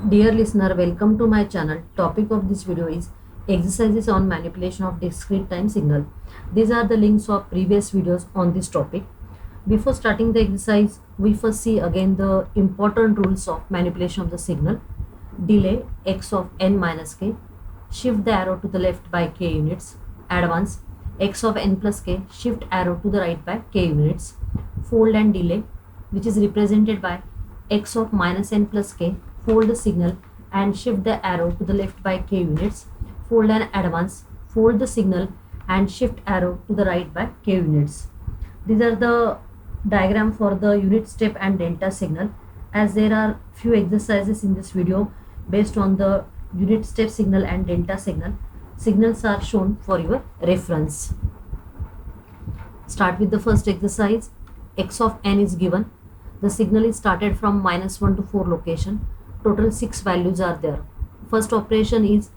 Dear listener, welcome to my channel. Topic of this video is exercises on manipulation of discrete time signal. These are the links of previous videos on this topic. Before starting the exercise, we first see again the important rules of manipulation of the signal. Delay x of n minus k. Shift the arrow to the left by k units. Advance x of n plus k. Shift arrow to the right by k units. Fold and delay, which is represented by x of minus n plus k. Fold the signal and shift the arrow to the left by k units. Fold and advance. Fold the signal and shift arrow to the right by k units. These are the diagram for the unit step and delta signal. As there are few exercises in this video based on the unit step signal and delta signal, signals are shown for your reference. Start with the first exercise. X of n is given. The signal is started from -1 to 4 location. Total 6 values are there. First operation is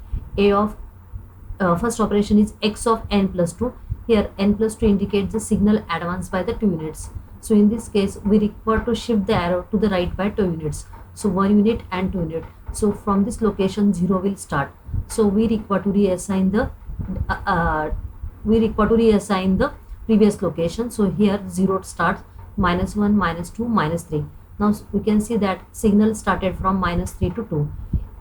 x of n plus 2. Here n plus 2 indicates the signal advanced by the 2 units. So in this case we require to shift the arrow to the right by 2 units. So 1 unit and 2 unit. So from this location 0 will start. So we require to reassign the previous location. So here 0 starts, -1, -2, -3. Now we can see that signal started from -3 to 2.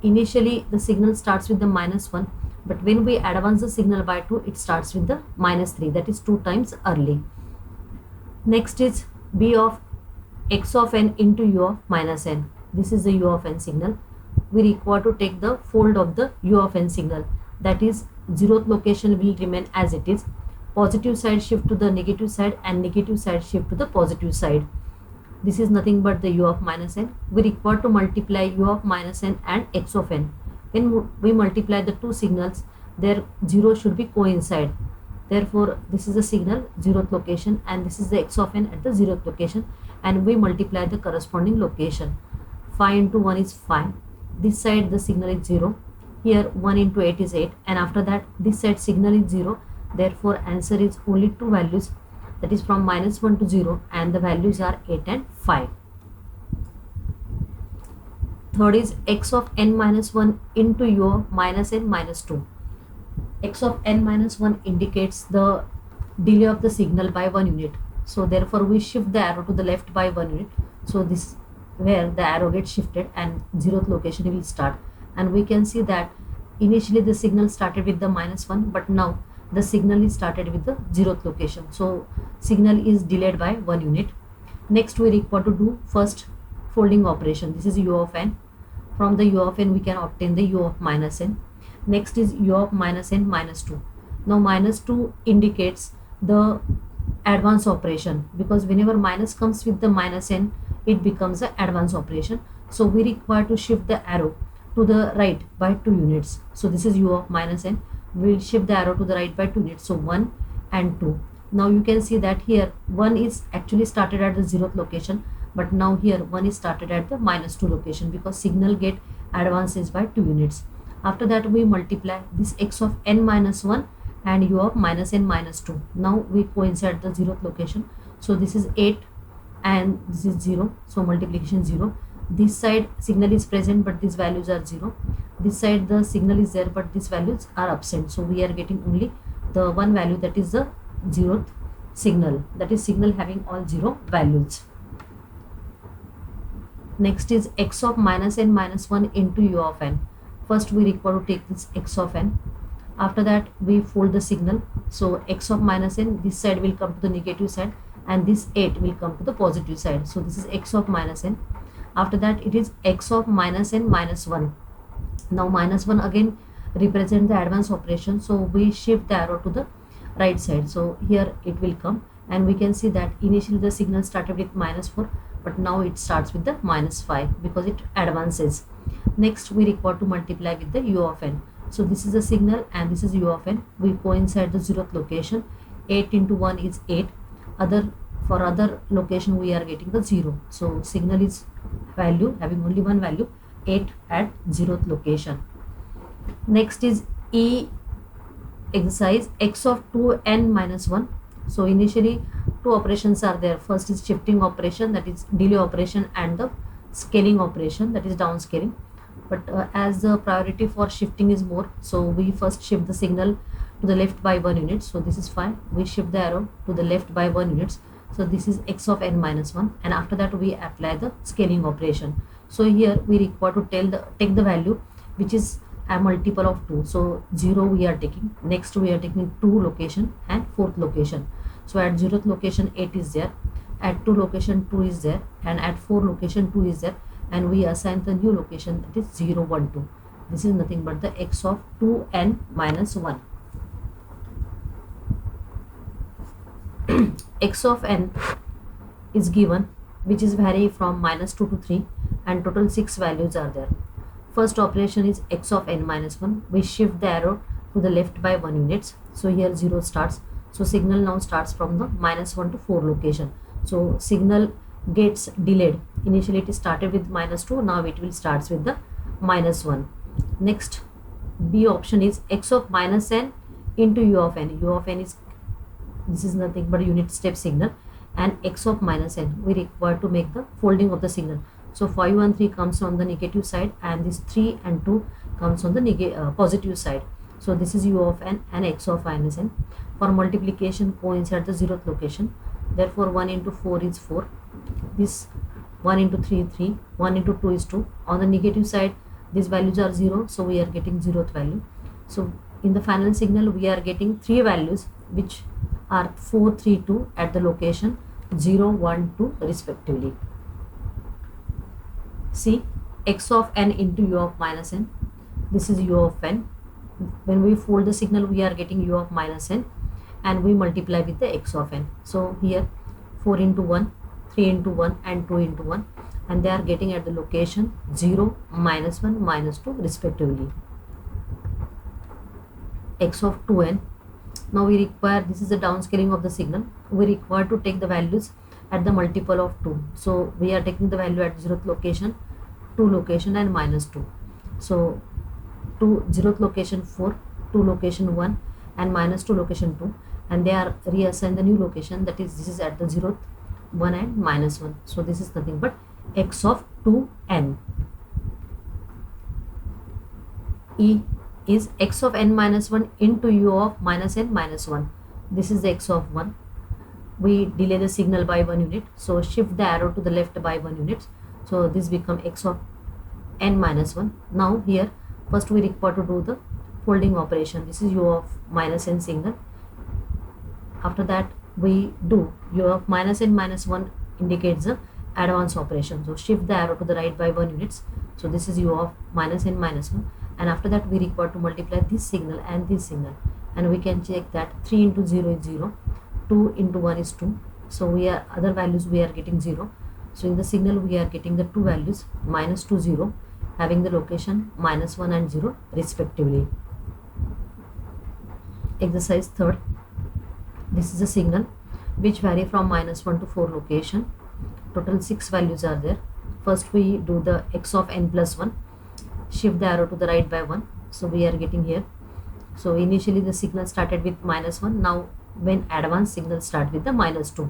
Initially the signal starts with the -1, but when we advance the signal by 2, it starts with the -3, that is 2 times early. Next is b of x of n into u of minus n. This is the u of n signal. We require to take the fold of the u of n signal, that is 0th location will remain as it is. Positive side shift to the negative side and negative side shift to the positive side. This is nothing but the u of minus n. We require to multiply u of minus n and x of n. When we multiply the two signals, their 0 should be coincide. Therefore, this is the signal 0th location and this is the x of n at the 0th location, and we multiply the corresponding location. 5 into 1 is 5. This side the signal is 0. Here 1 into 8 is 8, and after that this side signal is 0. Therefore, answer is only two values, that is from -1 to 0, and the values are 8 and 5. Third is x of n minus 1 into u of minus n minus 2. X of n minus 1 indicates the delay of the signal by 1 unit. So therefore we shift the arrow to the left by 1 unit. So this where the arrow gets shifted and 0th location will start. And we can see that initially the signal started with the -1, but now the signal is started with the 0th location. So signal is delayed by 1 unit. Next we require to do first folding operation. This is u of n. From the u of n we can obtain the u of minus n. Next is u of minus n minus 2. Now -2 indicates the advance operation, because whenever minus comes with the minus n, it becomes an advance operation. So we require to shift the arrow to the right by 2 units. So this is u of minus n. We will shift the arrow to the right by 2 units. So 1 and 2. Now you can see that here 1 is actually started at the 0th location, but now here 1 is started at the -2 location, because signal get advances by 2 units. After that we multiply this x of n minus 1 and u of minus n minus 2. Now we coincide the 0th location. So this is 8 and this is 0. So multiplication 0. This side signal is present but these values are 0. This side the signal is there but these values are absent. So we are getting only the one value, that is the 0th signal, that is signal having all 0 values. Next is x of minus n minus 1 into u of n. First we require to take this x of n. After that we fold the signal. So x of minus n, this side will come to the negative side and this 8 will come to the positive side. So this is x of minus n. After that it is x of minus n minus 1. Now -1 again represent the advance operation. So we shift the arrow to the right side. So here it will come, and we can see that initially the signal started with -4, but now it starts with the -5 because it advances. Next we require to multiply with the u of n. So this is the signal and this is u of n. We coincide the 0th location. 8 into 1 is 8. For other location we are getting the 0. So signal is value having only one value, 8 at 0th location. Next is E exercise, x of 2n minus 1. So initially two operations are there. First is shifting operation, that is delay operation, and the scaling operation, that is downscaling. but as the priority for shifting is more, so we first shift the signal to the left by 1 unit. So this is fine, we shift the arrow to the left by 1 units. So this is x of n minus 1, and after that we apply the scaling operation. So here we require to take the value which is a multiple of 2. So 0 we are taking, next we are taking 2 location and 4th location. So at 0th location 8 is there, at 2 location 2 is there, and at 4 location 2 is there, and we assign the new location, that is 0 1 2. This is nothing but the x of 2n minus 1. X of n is given, which is vary from -2 to 3, and total 6 values are there. First operation is x of n minus 1. We shift the arrow to the left by 1 units. So here 0 starts. So signal now starts from the -1 to 4 location. So signal gets delayed. Initially it started with -2. Now it will starts with the -1. Next, B option is x of minus n into u of n. U of n is, this is nothing but a unit step signal, and x of minus n. We require to make the folding of the signal. So 5 and 3 comes on the negative side, and this 3 and 2 comes on the positive side. So this is u of n and x of minus n. For multiplication, coincide the 0th location. Therefore 1 into 4 is 4. This 1 into 3 3. 1 into 2 is 2. On the negative side, these values are 0, so we are getting 0th value. So in the final signal, we are getting 3 values which are 4 3 2 at the location 0 1 2 respectively. See, x of n into u of minus n. This is u of n. When we fold the signal, we are getting u of minus n, and we multiply with the x of n. So here 4 into 1, 3 into 1, and 2 into 1, and they are getting at the location 0, -1, -2 respectively. X of 2n. Now we require, this is the downscaling of the signal. We require to take the values at the multiple of 2. So we are taking the value at 0th location, 2 location, and -2. So 0th location 4, 2 location 1, and -2 location 2, and they are reassigned the new location, that is this is at the 0th 1 and -1. So this is nothing but x of 2n. E is x of n minus 1 into u of minus n minus 1. This is the x of 1. We delay the signal by 1 unit, so shift the arrow to the left by 1 unit. So this become x of n minus 1. Now here first we require to do the folding operation. This is u of minus n signal. After that we do u of minus n minus 1 indicates the advance operation. So shift the arrow to the right by 1 units. So this is u of minus n minus 1, and after that we require to multiply this signal and this signal, and we can check that 3 into 0 is 0, 2 into 1 is 2. So we are other values we are getting 0. So in the signal we are getting the two values -2 0, having the location -1 and 0 respectively. Exercise 3rd. This is a signal which vary from -1 to 4 location. Total 6 values are there. First we do the x of n plus 1. Shift the arrow to the right by 1. So we are getting here. So initially the signal started with -1. Now when advanced signal start with the -2.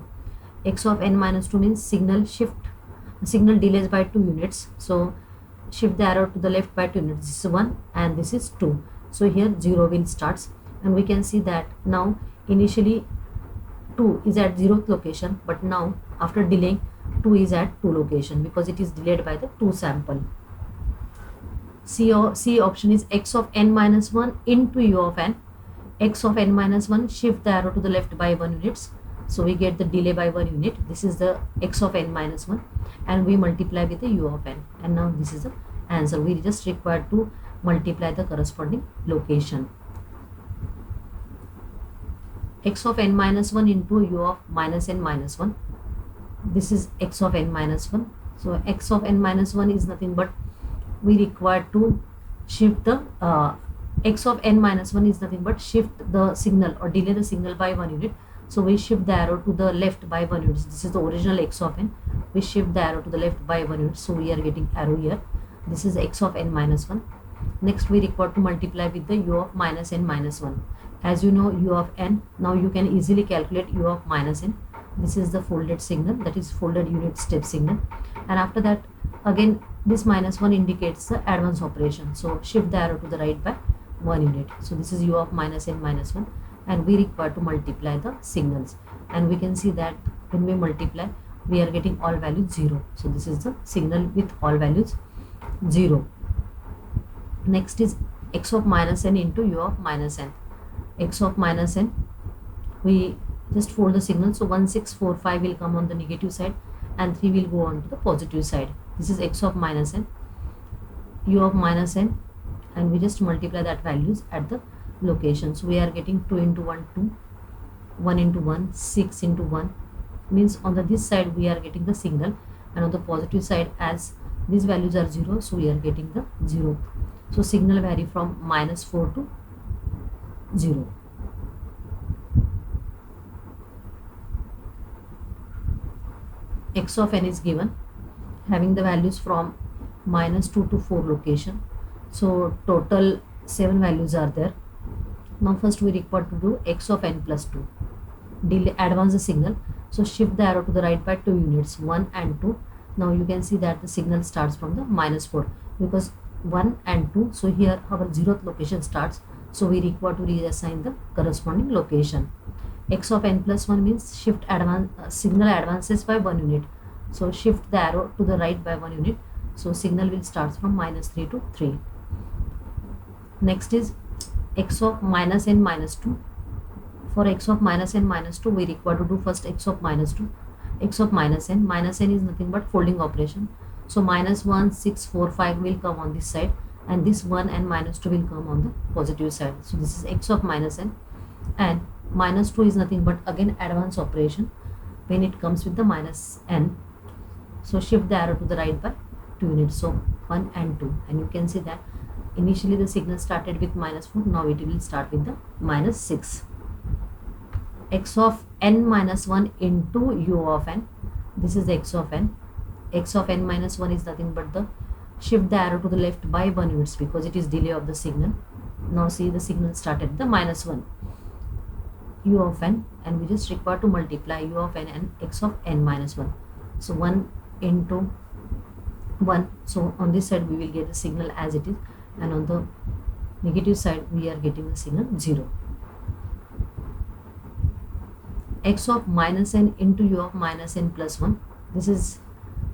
X of n minus 2 means signal delays by 2 units. So shift the arrow to the left by 2 units. This is 1 and this is 2. So here 0 will starts, and we can see that now initially 2 is at 0th location, but now after delaying 2 is at 2 location because it is delayed by the 2 sample. C option is x of n minus 1 into u of n. X of n minus 1, shift the arrow to the left by 1 units. So we get the delay by 1 unit. This is the x of n minus 1, and we multiply with the u of n, and now this is the answer. We just require to multiply the corresponding location. X of n minus 1 into u of minus n minus 1. This is x of n minus 1. So x of n minus 1 is nothing but we require to shift the x of n minus 1 is nothing but shift the signal or delay the signal by 1 unit. So we shift the arrow to the left by 1 unit. This is the original x of n. We shift the arrow to the left by 1 unit. So we are getting arrow here. This is x of n minus 1. Next we require to multiply with the u of minus n minus 1. As you know u of n, now you can easily calculate u of minus n. This is the folded signal, that is folded unit step signal, and after that Again, this minus 1 indicates the advance operation, so shift the arrow to the right by 1 unit. So this is u of minus n minus 1, and we require to multiply the signals, and we can see that when we multiply we are getting all values 0. So this is the signal with all values 0. Next is x of minus n into u of minus n. X of minus n, we just fold the signal, so 1 6 4 5 will come on the negative side and 3 will go on to the positive side. This is x of minus n, u of minus n, and we just multiply that values at the location. So we are getting 2 into 1 2, 1 into 1 6 into 1, means on this side we are getting the signal, and on the positive side as these values are 0, so we are getting the 0. So signal vary from minus 4 to 0. X of n is given having the values from minus 2 to 4 location. So total 7 values are there. Now first we require to do x of n plus 2. Advance the signal. So shift the arrow to the right by 2 units, 1 and 2. Now you can see that the signal starts from the minus 4 because 1 and 2. So here our 0th location starts. So we require to reassign the corresponding location. X of n plus 1 means shift signal advances by 1 unit. So shift the arrow to the right by 1 unit. So signal will start from minus 3 to 3. Next is x of minus n minus 2. For x of minus n minus 2, we require to do first x of minus 2. X of minus n is nothing but folding operation. So minus 1 6 4 5 will come on this side, and this 1 and minus 2 will come on the positive side. So this is x of minus n, and minus 2 is nothing but again advance operation when it comes with the minus n. So shift the arrow to the right by 2 units, so 1 and 2, and you can see that initially the signal started with minus 4, now it will start with the minus 6. X of n minus 1 into u of n, this is the x of n. X of n minus 1 is nothing but the shift the arrow to the left by 1 units because it is delay of the signal. Now see the signal started the minus 1, u of n, and we just require to multiply u of n and x of n minus 1. So 1 into 1, so on this side we will get the signal as it is, and on the negative side we are getting the signal 0. X of minus n into u of minus n plus 1, this is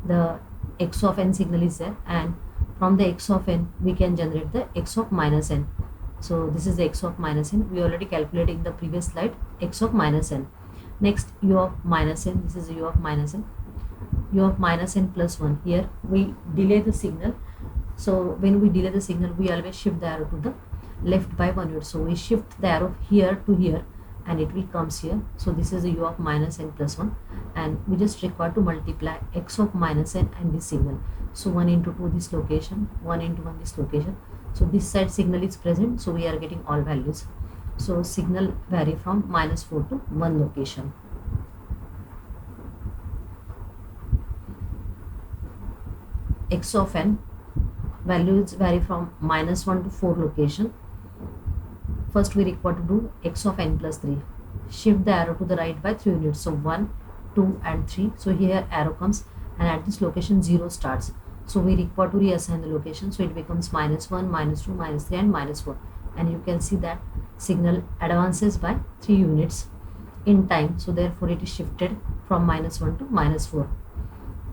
the x of n signal is there, and from the x of n we can generate the x of minus n. So this is the x of minus n, we already calculated in the previous slide x of minus n. Next u of minus n, this is u of minus n, u of minus n plus 1. Here we delay the signal, so when we delay the signal we always shift the arrow to the left by 1 unit. So we shift the arrow here to here and it will comes here. So this is the u of minus n plus 1, and we just require to multiply x of minus n and this signal. So 1 into 2 this location, 1 into 1 this location. So this side signal is present, so we are getting all values. So signal vary from minus 4 to 1 location. X of n values vary from minus 1 to 4 location. First we require to do x of n plus 3. Shift the arrow to the right by 3 units. So 1, 2 and 3. So here arrow comes and at this location 0 starts. So we require to reassign the location. So it becomes minus 1, minus 2, minus 3 and minus 4. And you can see that signal advances by 3 units in time. So therefore it is shifted from minus 1 to minus 4.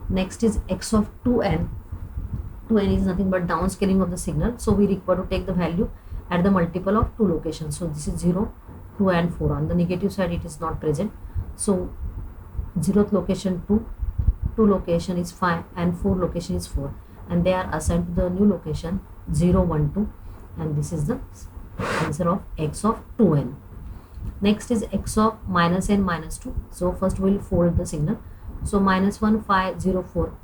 Next is x of 2n. 2n is nothing but downscaling of the signal. So we require to take the value at the multiple of 2 locations. So this is 0, 2 and 4. On the negative side it is not present. So 0th location 2, 2 location is 5 and 4 location is 4, and they are assigned to the new location 0, 1, 2, and this is the answer of x of 2n. Next is x of minus n minus 2. So first we will fold the signal. So minus 1, 5, 0, 4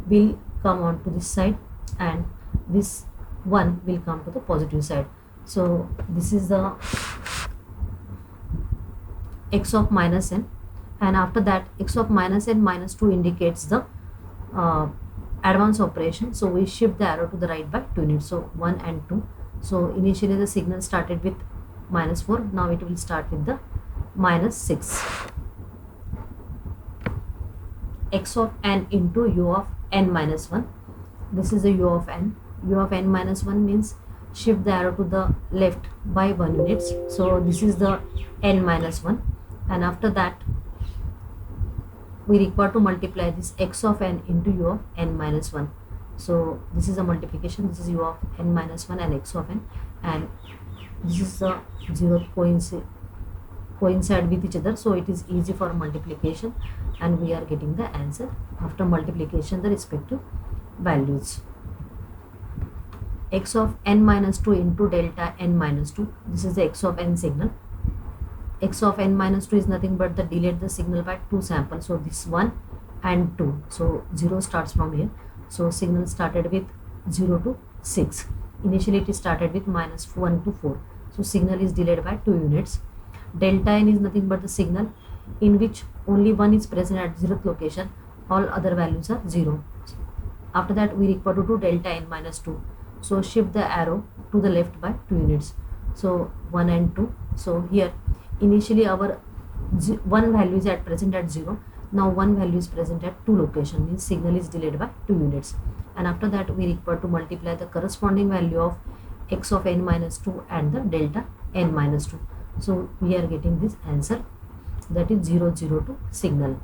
will come on to this side, and this 1 will come to the positive side. So this is the x of minus n, and after that x of minus n minus 2 indicates the advance operation. So we shift the arrow to the right by 2 units. So 1 and 2. So initially the signal started with minus 4. Now it will start with the minus 6. X of n into u of n minus 1. this is the u of n. U of n minus 1 means shift the arrow to the left by 1 units. So this is the n minus 1, and after that we require to multiply this x of n into u of n minus 1. So this is a multiplication, this is u of n minus 1 and x of n, and this is the zero coincide with each other, so it is easy for multiplication, and we are getting the answer after multiplication the respective values. X of n minus 2 into delta n minus 2, this is the x of n signal. X of n minus 2 is nothing but the delayed the signal by 2 samples, so this 1 and 2, so 0 starts from here. So signal started with 0 to 6. Initially it is started with minus 1 to 4, so signal is delayed by 2 units. Delta n is nothing but the signal in which only 1 is present at 0th location, all other values are 0. After that we require to do delta n minus 2, so shift the arrow to the left by 2 units, so 1 and 2. So here initially our 1 value is at present at 0, now 1 value is present at 2 location, means signal is delayed by 2 units, and after that we require to multiply the corresponding value of x of n minus 2 and the delta n minus 2. So we are getting this answer, that is 0, 0 to signal.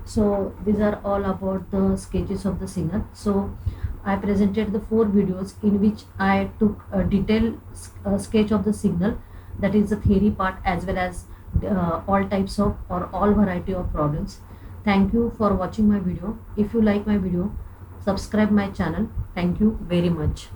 So these are all about the sketches of the signal. So I presented the 4 videos in which I took a detailed sketch of the signal, that is the theory part, as well as all types of or all variety of problems. Thank you for watching my video. If you like my video, subscribe my channel. Thank you very much.